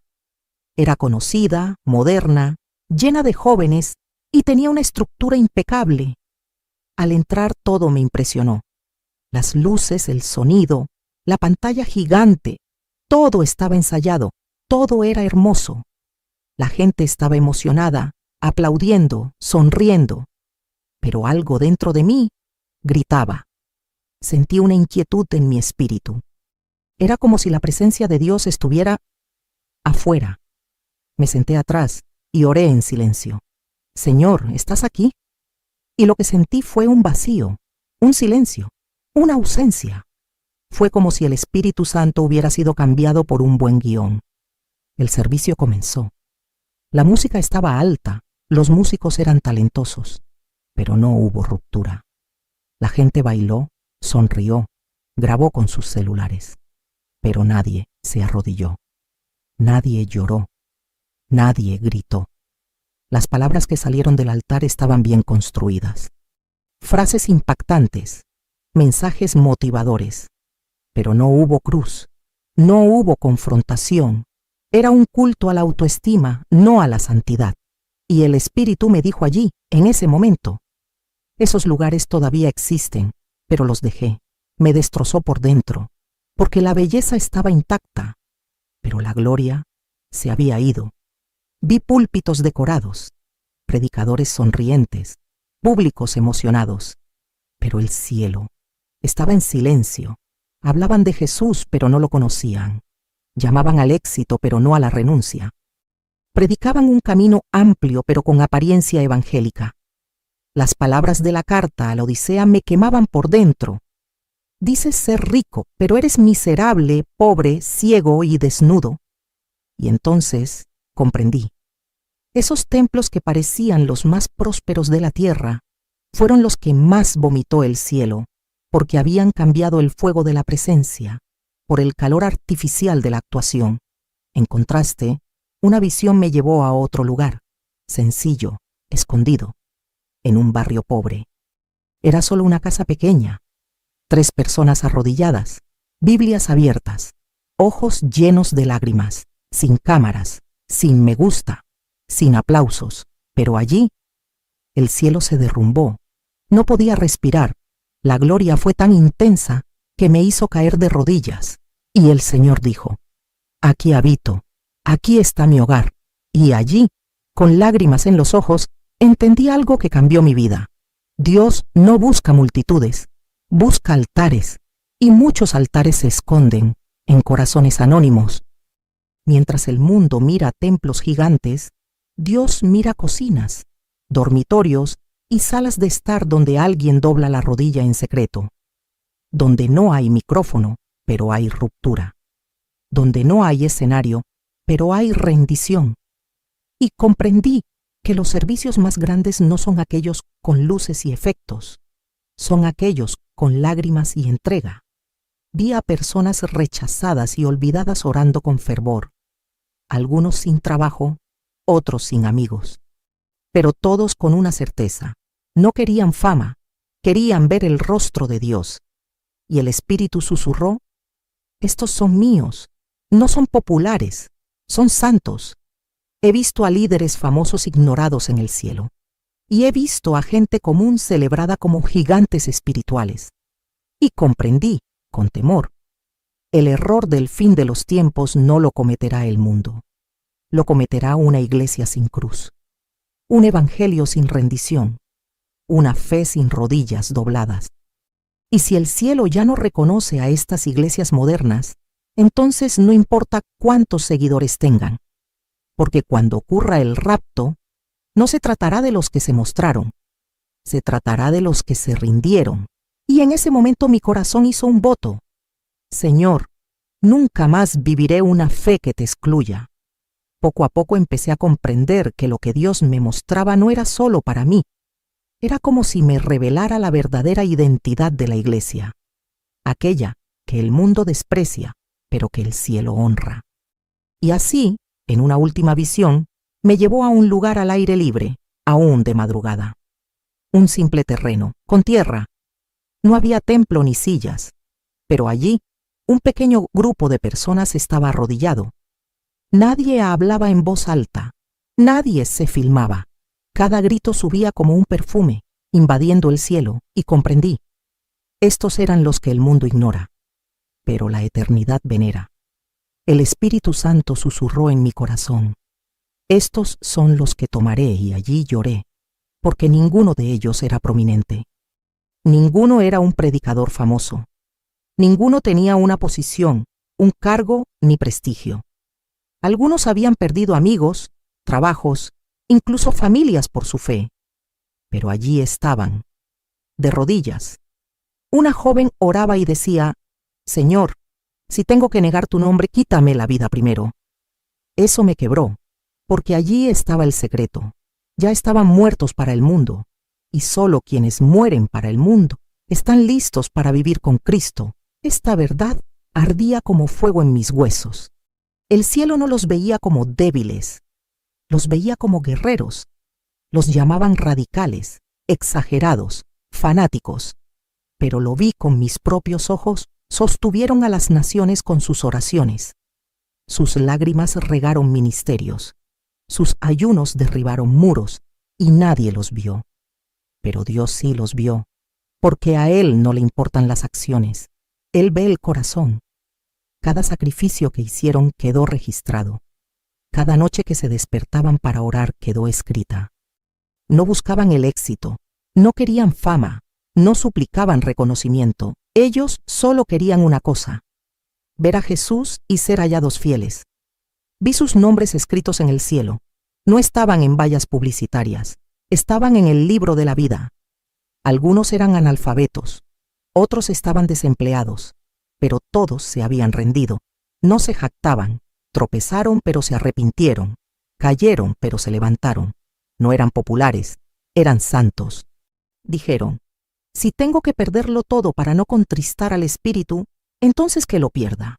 Speaker 1: Era conocida, moderna, llena de jóvenes y tenía una estructura impecable. Al entrar todo me impresionó. Las luces, el sonido, la pantalla gigante, todo estaba ensayado, todo era hermoso. La gente estaba emocionada, aplaudiendo, sonriendo. Pero algo dentro de mí gritaba. Sentí una inquietud en mi espíritu. Era como si la presencia de Dios estuviera afuera. Me senté atrás y oré en silencio. Señor, ¿estás aquí? Y lo que sentí fue un vacío, un silencio, una ausencia. Fue como si el Espíritu Santo hubiera sido cambiado por un buen guión. El servicio comenzó. La música estaba alta, los músicos eran talentosos, pero no hubo ruptura. La gente bailó, sonrió, grabó con sus celulares, pero nadie se arrodilló. Nadie lloró. Nadie gritó. Las palabras que salieron del altar estaban bien construidas. Frases impactantes, mensajes motivadores. Pero no hubo cruz, no hubo confrontación. Era un culto a la autoestima, no a la santidad. Y el Espíritu me dijo allí, en ese momento. Esos lugares todavía existen, pero los dejé. Me destrozó por dentro, porque la belleza estaba intacta, pero la gloria se había ido. Vi púlpitos decorados, predicadores sonrientes, públicos emocionados, pero el cielo estaba en silencio. Hablaban de Jesús, pero no lo conocían. Llamaban al éxito, pero no a la renuncia. Predicaban un camino amplio, pero con apariencia evangélica. Las palabras de la carta a la Odisea me quemaban por dentro. Dices ser rico, pero eres miserable, pobre, ciego y desnudo. Y entonces comprendí. Esos templos que parecían los más prósperos de la tierra fueron los que más vomitó el cielo, porque habían cambiado el fuego de la presencia por el calor artificial de la actuación. En contraste, una visión me llevó a otro lugar, sencillo, escondido, en un barrio pobre. Era solo una casa pequeña, 3 personas arrodilladas, Biblias abiertas, ojos llenos de lágrimas, sin cámaras, sin me gusta, sin aplausos, pero allí el cielo se derrumbó. No podía respirar. La gloria fue tan intensa que me hizo caer de rodillas. Y el Señor dijo, aquí habito, aquí está mi hogar. Y allí, con lágrimas en los ojos, entendí algo que cambió mi vida. Dios no busca multitudes, busca altares, y muchos altares se esconden en corazones anónimos. Mientras el mundo mira templos gigantes, Dios mira cocinas, dormitorios y salas de estar donde alguien dobla la rodilla en secreto, donde no hay micrófono, pero hay ruptura, donde no hay escenario, pero hay rendición. Y comprendí que los servicios más grandes no son aquellos con luces y efectos, son aquellos con lágrimas y entrega. Vi a personas rechazadas y olvidadas orando con fervor, algunos sin trabajo, otros sin amigos, pero todos con una certeza: no querían fama, querían ver el rostro de Dios. Y el Espíritu susurró: estos son míos, no son populares, son santos. He visto a líderes famosos ignorados en el cielo, y he visto a gente común celebrada como gigantes espirituales. Y comprendí, con temor, el error del fin de los tiempos no lo cometerá el mundo, lo cometerá una iglesia sin cruz, un evangelio sin rendición, una fe sin rodillas dobladas. Y si el cielo ya no reconoce a estas iglesias modernas, entonces no importa cuántos seguidores tengan, porque cuando ocurra el rapto, no se tratará de los que se mostraron, se tratará de los que se rindieron. Y en ese momento mi corazón hizo un voto: Señor, nunca más viviré una fe que te excluya. Poco a poco empecé a comprender que lo que Dios me mostraba no era solo para mí, era como si me revelara la verdadera identidad de la iglesia, aquella que el mundo desprecia, pero que el cielo honra. Y así, en una última visión, me llevó a un lugar al aire libre, aún de madrugada. Un simple terreno, con tierra. No había templo ni sillas, pero allí un pequeño grupo de personas estaba arrodillado. Nadie hablaba en voz alta, nadie se filmaba. Cada grito subía como un perfume, invadiendo el cielo, y comprendí: estos eran los que el mundo ignora, pero la eternidad venera. El Espíritu Santo susurró en mi corazón: estos son los que tomaré, y allí lloré, porque ninguno de ellos era prominente. Ninguno era un predicador famoso. Ninguno tenía una posición, un cargo ni prestigio. Algunos habían perdido amigos, trabajos, incluso familias por su fe. Pero allí estaban, de rodillas. Una joven oraba y decía: Señor, si tengo que negar tu nombre, quítame la vida primero. Eso me quebró, porque allí estaba el secreto. Ya estaban muertos para el mundo, y solo quienes mueren para el mundo están listos para vivir con Cristo. Esta verdad ardía como fuego en mis huesos. El cielo no los veía como débiles, los veía como guerreros. Los llamaban radicales, exagerados, fanáticos. Pero lo vi con mis propios ojos, sostuvieron a las naciones con sus oraciones. Sus lágrimas regaron ministerios, sus ayunos derribaron muros, y nadie los vio. Pero Dios sí los vio, porque a Él no le importan las acciones. Él ve el corazón. Cada sacrificio que hicieron quedó registrado. Cada noche que se despertaban para orar quedó escrita. No buscaban el éxito, no querían fama, no suplicaban reconocimiento. Ellos solo querían una cosa: ver a Jesús y ser hallados fieles. Vi sus nombres escritos en el cielo. No estaban en vallas publicitarias, estaban en el libro de la vida. Algunos eran analfabetos, otros estaban desempleados, pero todos se habían rendido. No se jactaban, tropezaron pero se arrepintieron, cayeron pero se levantaron. No eran populares, eran santos. Dijeron: si tengo que perderlo todo para no contristar al Espíritu, entonces que lo pierda.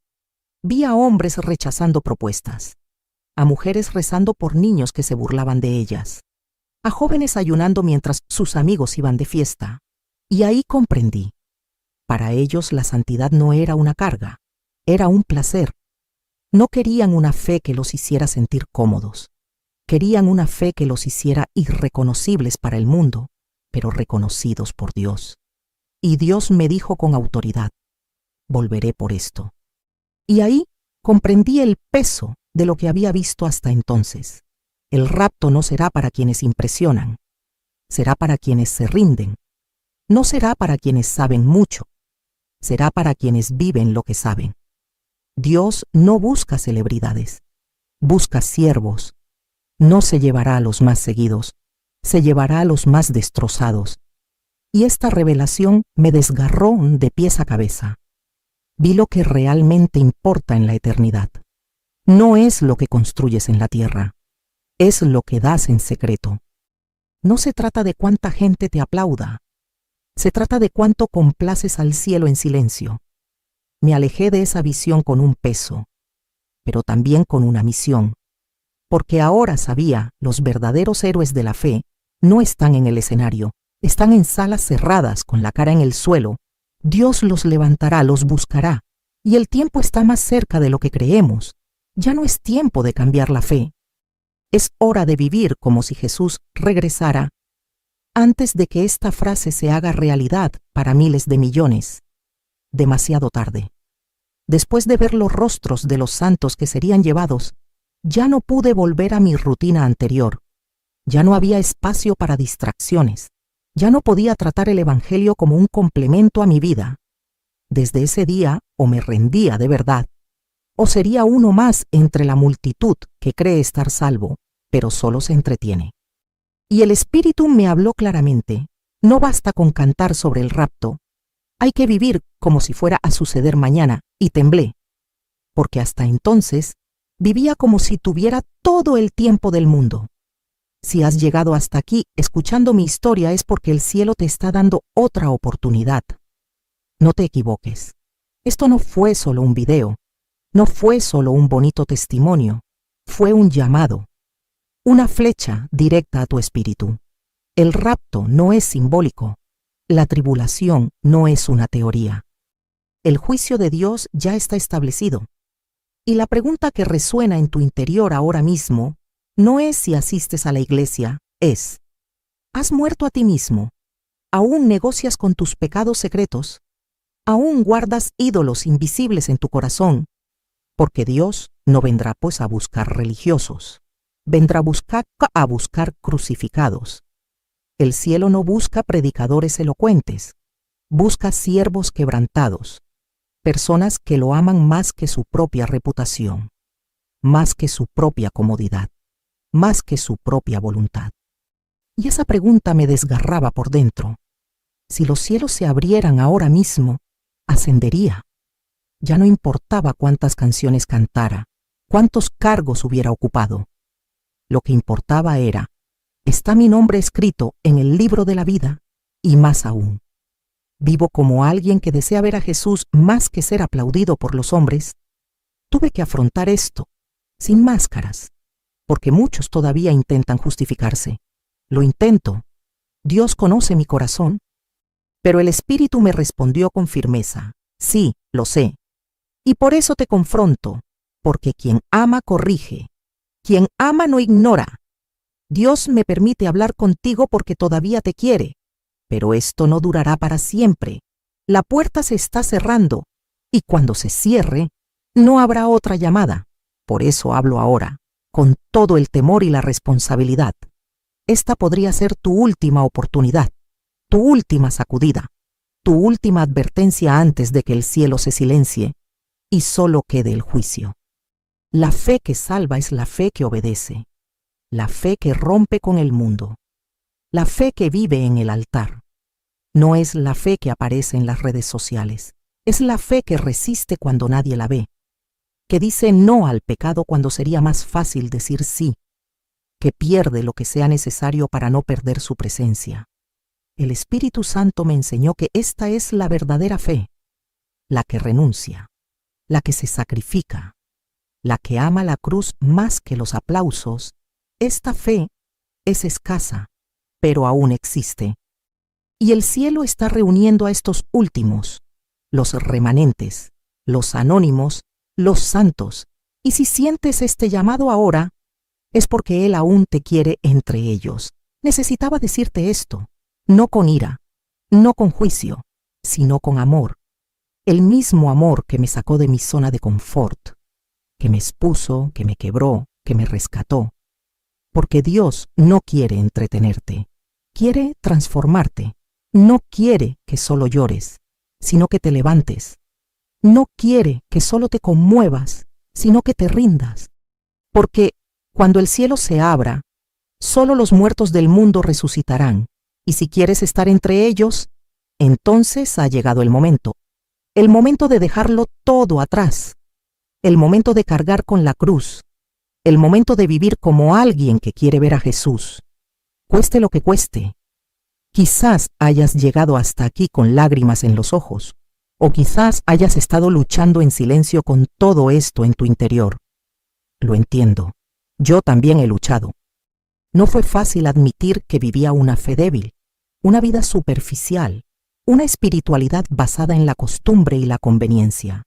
Speaker 1: Vi a hombres rechazando propuestas, a mujeres rezando por niños que se burlaban de ellas, a jóvenes ayunando mientras sus amigos iban de fiesta. Y ahí comprendí: para ellos la santidad no era una carga, era un placer. No querían una fe que los hiciera sentir cómodos. Querían una fe que los hiciera irreconocibles para el mundo, pero reconocidos por Dios. Y Dios me dijo con autoridad: volveré por esto. Y ahí comprendí el peso de lo que había visto hasta entonces. El rapto no será para quienes impresionan, será para quienes se rinden. No será para quienes saben mucho, será para quienes viven lo que saben. Dios no busca celebridades, busca siervos. No se llevará a los más seguidos, se llevará a los más destrozados. Y esta revelación me desgarró de pies a cabeza. Vi lo que realmente importa en la eternidad. No es lo que construyes en la tierra, es lo que das en secreto. No se trata de cuánta gente te aplauda, se trata de cuánto complaces al cielo en silencio. Me alejé de esa visión con un peso, pero también con una misión, porque ahora sabía, los verdaderos héroes de la fe no están en el escenario, están en salas cerradas con la cara en el suelo. Dios los levantará, los buscará, y el tiempo está más cerca de lo que creemos. Ya no es tiempo de cambiar la fe. Es hora de vivir como si Jesús regresara antes de que esta frase se haga realidad para miles de millones. Demasiado tarde. Después de ver los rostros de los santos que serían llevados, ya no pude volver a mi rutina anterior. Ya no había espacio para distracciones. Ya no podía tratar el Evangelio como un complemento a mi vida. Desde ese día, o me rendía de verdad, o sería uno más entre la multitud que cree estar salvo, pero solo se entretiene. Y el Espíritu me habló claramente. No basta con cantar sobre el rapto. Hay que vivir como si fuera a suceder mañana, y temblé, porque hasta entonces vivía como si tuviera todo el tiempo del mundo. Si has llegado hasta aquí escuchando mi historia es porque el cielo te está dando otra oportunidad. No te equivoques. Esto no fue solo un video, no fue solo un bonito testimonio, fue un llamado, una flecha directa a tu espíritu. El rapto no es simbólico, la tribulación no es una teoría. El juicio de Dios ya está establecido. Y la pregunta que resuena en tu interior ahora mismo no es si asistes a la iglesia, es: ¿has muerto a ti mismo? ¿Aún negocias con tus pecados secretos? ¿Aún guardas ídolos invisibles en tu corazón? Porque Dios no vendrá pues a buscar religiosos, vendrá a buscar crucificados. El cielo no busca predicadores elocuentes, busca siervos quebrantados, personas que lo aman más que su propia reputación, más que su propia comodidad, más que su propia voluntad. Y esa pregunta me desgarraba por dentro. Si los cielos se abrieran ahora mismo, ascendería. Ya no importaba cuántas canciones cantara, cuántos cargos hubiera ocupado. Lo que importaba era: ¿está mi nombre escrito en el libro de la vida? Y más aún, ¿vivo como alguien que desea ver a Jesús más que ser aplaudido por los hombres? Tuve que afrontar esto, sin máscaras, porque muchos todavía intentan justificarse. Lo intento. Dios conoce mi corazón. Pero el Espíritu me respondió con firmeza: sí, lo sé. Y por eso te confronto, porque quien ama corrige, quien ama no ignora. Dios me permite hablar contigo porque todavía te quiere, pero esto no durará para siempre. La puerta se está cerrando, y cuando se cierre, no habrá otra llamada. Por eso hablo ahora, con todo el temor y la responsabilidad. Esta podría ser tu última oportunidad, tu última sacudida, tu última advertencia antes de que el cielo se silencie y solo quede el juicio. La fe que salva es la fe que obedece, la fe que rompe con el mundo, la fe que vive en el altar. No es la fe que aparece en las redes sociales, es la fe que resiste cuando nadie la ve, que dice no al pecado cuando sería más fácil decir sí, que pierde lo que sea necesario para no perder su presencia. El Espíritu Santo me enseñó que esta es la verdadera fe, la que renuncia, la que se sacrifica, la que ama la cruz más que los aplausos. Esta fe es escasa, pero aún existe. Y el cielo está reuniendo a estos últimos, los remanentes, los anónimos, los santos. Y si sientes este llamado ahora, es porque Él aún te quiere entre ellos. Necesitaba decirte esto, no con ira, no con juicio, sino con amor. El mismo amor que me sacó de mi zona de confort, que me expuso, que me quebró, que me rescató. Porque Dios no quiere entretenerte, quiere transformarte. No quiere que solo llores, sino que te levantes. No quiere que solo te conmuevas, sino que te rindas. Porque cuando el cielo se abra, solo los muertos del mundo resucitarán. Y si quieres estar entre ellos, entonces ha llegado el momento de dejarlo todo atrás, el momento de cargar con la cruz, el momento de vivir como alguien que quiere ver a Jesús, cueste lo que cueste. Quizás hayas llegado hasta aquí con lágrimas en los ojos, o quizás hayas estado luchando en silencio con todo esto en tu interior. Lo entiendo, yo también he luchado. No fue fácil admitir que vivía una fe débil, una vida superficial, una espiritualidad basada en la costumbre y la conveniencia.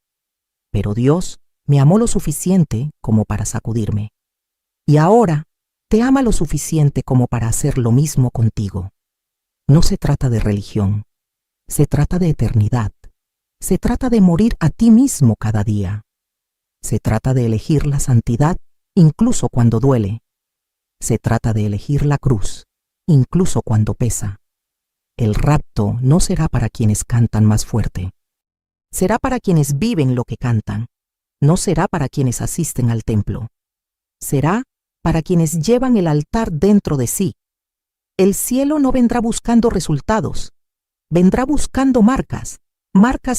Speaker 1: Pero Dios me amó lo suficiente como para sacudirme. Y ahora te ama lo suficiente como para hacer lo mismo contigo. No se trata de religión, se trata de eternidad. Se trata de morir a ti mismo cada día. Se trata de elegir la santidad incluso cuando duele. Se trata de elegir la cruz, incluso cuando pesa. El rapto no será para quienes cantan más fuerte. Será para quienes viven lo que cantan. No será para quienes asisten al templo. Será para quienes llevan el altar dentro de sí. El cielo no vendrá buscando resultados. Vendrá buscando marcas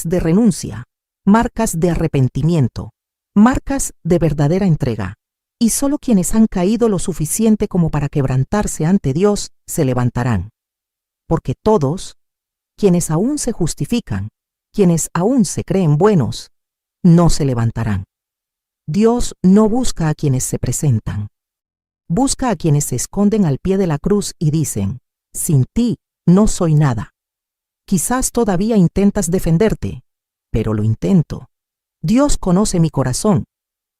Speaker 1: de renuncia, marcas de arrepentimiento, marcas de verdadera entrega. Y solo quienes han caído lo suficiente como para quebrantarse ante Dios se levantarán. Porque todos, quienes aún se justifican, quienes aún se creen buenos, no se levantarán. Dios no busca a quienes se presentan. Busca a quienes se esconden al pie de la cruz y dicen, sin ti no soy nada. Quizás todavía intentas defenderte, pero lo intento. Dios conoce mi corazón,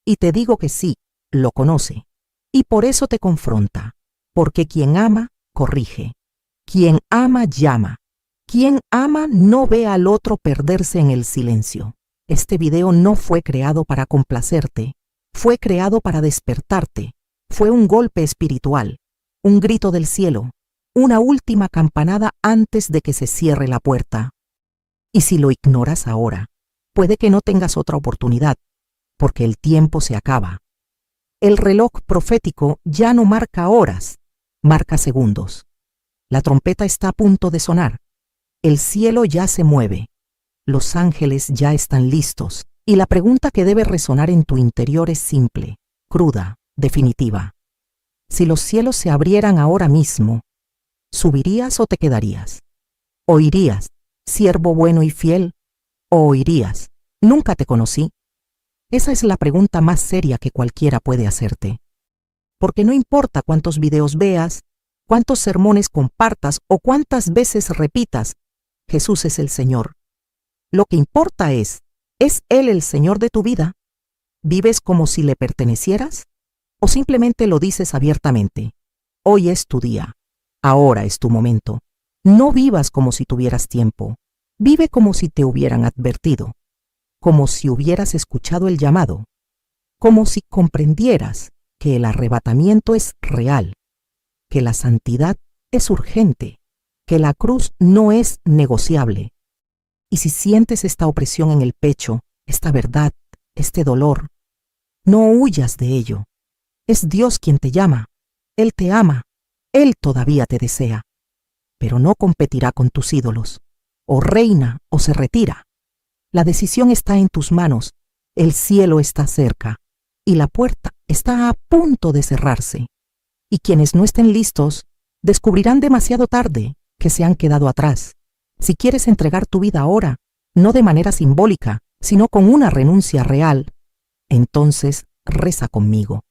Speaker 1: y te digo que sí, lo conoce, y por eso te confronta, porque quien ama, corrige. Quien ama, llama. Quien ama no ve al otro perderse en el silencio. Este video no fue creado para complacerte, fue creado para despertarte. Fue un golpe espiritual, un grito del cielo, una última campanada antes de que se cierre la puerta. Y si lo ignoras ahora, puede que no tengas otra oportunidad, porque el tiempo se acaba. El reloj profético ya no marca horas, marca segundos. La trompeta está a punto de sonar. El cielo ya se mueve. Los ángeles ya están listos. Y la pregunta que debe resonar en tu interior es simple, cruda, definitiva. Si los cielos se abrieran ahora mismo, ¿subirías o te quedarías? ¿Oirías, siervo bueno y fiel? ¿O oirías, nunca te conocí? Esa es la pregunta más seria que cualquiera puede hacerte. Porque no importa cuántos videos veas, cuántos sermones compartas o cuántas veces repitas, Jesús es el Señor. Lo que importa ¿es Él el Señor de tu vida? ¿Vives como si le pertenecieras? ¿O simplemente lo dices abiertamente? Hoy es tu día. Ahora es tu momento. No vivas como si tuvieras tiempo. Vive como si te hubieran advertido. Como si hubieras escuchado el llamado. Como si comprendieras que el arrebatamiento es real. Que la santidad es urgente. Que la cruz no es negociable. Y si sientes esta opresión en el pecho, esta verdad, este dolor, no huyas de ello. Es Dios quien te llama. Él te ama. Él todavía te desea. Pero no competirá con tus ídolos. O reina o se retira. La decisión está en tus manos. El cielo está cerca. Y la puerta está a punto de cerrarse. Y quienes no estén listos, descubrirán demasiado tarde que se han quedado atrás. Si quieres entregar tu vida ahora, no de manera simbólica, sino con una renuncia real, entonces reza conmigo.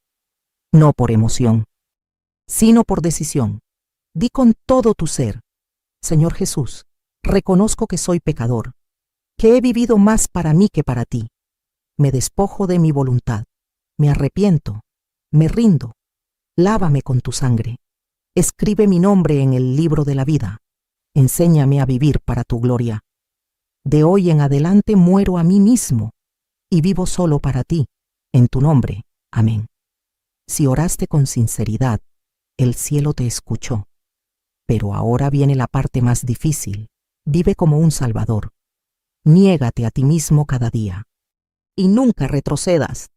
Speaker 1: No por emoción, sino por decisión. Di con todo tu ser, Señor Jesús, reconozco que soy pecador, que he vivido más para mí que para ti. Me despojo de mi voluntad, me arrepiento, me rindo. Lávame con tu sangre. Escribe mi nombre en el libro de la vida. Enséñame a vivir para tu gloria. De hoy en adelante muero a mí mismo y vivo solo para ti. En tu nombre. Amén. Si oraste con sinceridad, el cielo te escuchó. Pero ahora viene la parte más difícil. Vive como un salvador. Niégate a ti mismo cada día. Y nunca retrocedas.